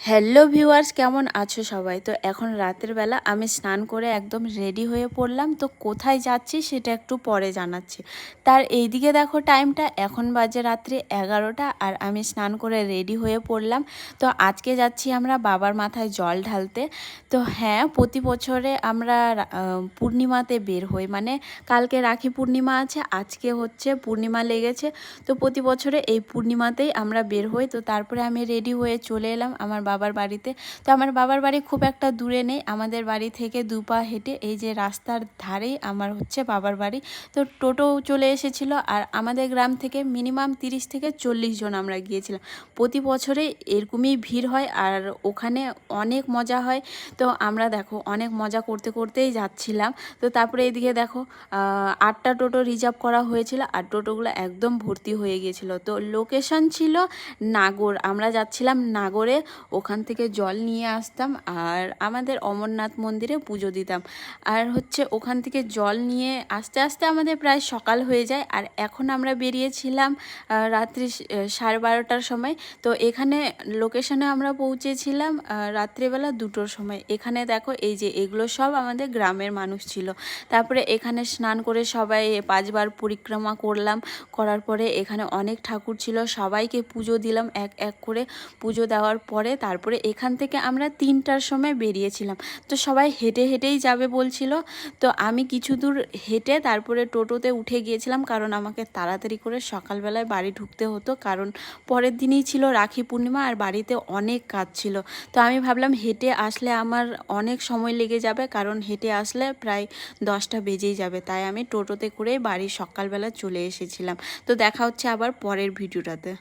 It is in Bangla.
হ্যালো ভিউয়ার্স, কেমন আছো সবাই? তো এখন রাতের বেলা আমি স্নান করে একদম রেডি হয়ে পড়লাম। তো কোথায় যাচ্ছি সেটা একটু পরে জানাচ্ছি। তার এইদিকে দেখো টাইমটা, এখন বাজে রাত্রি 11টা আর আমি স্নান করে রেডি হয়ে পড়লাম। তো আজকে যাচ্ছি আমরা বাবার মাথায় জল ঢালতে। তো হ্যাঁ, প্রতি বছরে আমরা পূর্ণিমাতে বের হই, মানে কালকে রাখি পূর্ণিমা আছে, আজকে হচ্ছে পূর্ণিমা লেগেছে। তো প্রতি বছরে এই পূর্ণিমাতেই আমরা বের হই। তো তারপরে আমি রেডি হয়ে চলে এলাম আমার বাবার বাড়িতে। তো আমার বাবার বাড়ি খুব একটা দূরে নেই, আমাদের বাড়ি থেকে 2 পা হেঁটে এই যে রাস্তার ধারেই আমার হচ্ছে বাবার বাড়ি। তো টোটো চলে এসেছিল আর আমাদের গ্রাম থেকে মিনিমাম 30 থেকে 40 জন আমরা গিয়েছিলাম। প্রতি বছরে এরকমই ভিড় হয় আর ওখানে অনেক মজা হয়। তো আমরা দেখো অনেক মজা করতে করতেই যাচ্ছিলাম। তো তারপরে এদিকে দেখো 8টা টোটো রিজার্ভ করা হয়েছিল আর টোটোগুলো একদম ভর্তি হয়ে গিয়েছিল। তো লোকেশন ছিল নাগর, আমরা যাচ্ছিলাম নাগরে, ওখান থেকে জল নিয়ে আসতাম আর আমাদের অমরনাথ মন্দিরে পুজো দিতাম। আর হচ্ছে ওখান থেকে জল নিয়ে আস্তে আস্তে আমাদের প্রায় সকাল হয়ে যায়। আর এখন আমরা বেরিয়েছিলাম রাত্রি 12:30টার সময়। তো এখানে লোকেশনে আমরা পৌঁছেছিলাম রাত্রিবেলা 2টোর সময়। এখানে দেখো এই যে এগুলো সব আমাদের গ্রামের মানুষ ছিল। তারপরে এখানে স্নান করে সবাই 5বার পরিক্রমা করলাম। করার পরে এখানে অনেক ঠাকুর ছিল, সবাইকে পুজো দিলাম এক এক করে। পুজো দেওয়ার পরে তারপরে এখান থেকে আমরা 3টার সময় বেরিয়েছিলাম। তো সবাই হেঁটে হেঁটেই যাবে বলছিল। তো আমি কিছু দূর হেঁটে তারপরে টোটোতে উঠে গিয়েছিলাম, কারণ আমাকে তাড়াতাড়ি করে সকালবেলায় বাড়ি ঢুকতে হতো, কারণ পরের দিনই ছিল রাখি পূর্ণিমা আর বাড়িতে অনেক কাজ ছিল। তো আমি ভাবলাম হেঁটে আসলে আমার অনেক সময় লেগে যাবে, কারণ হেঁটে আসলে প্রায় 10টা বেজেই যাবে। তাই আমি টোটোতে করে বাড়ি সকালবেলা চলে এসেছিলাম। তো দেখা হচ্ছে আবার পরের ভিডিওটাতে।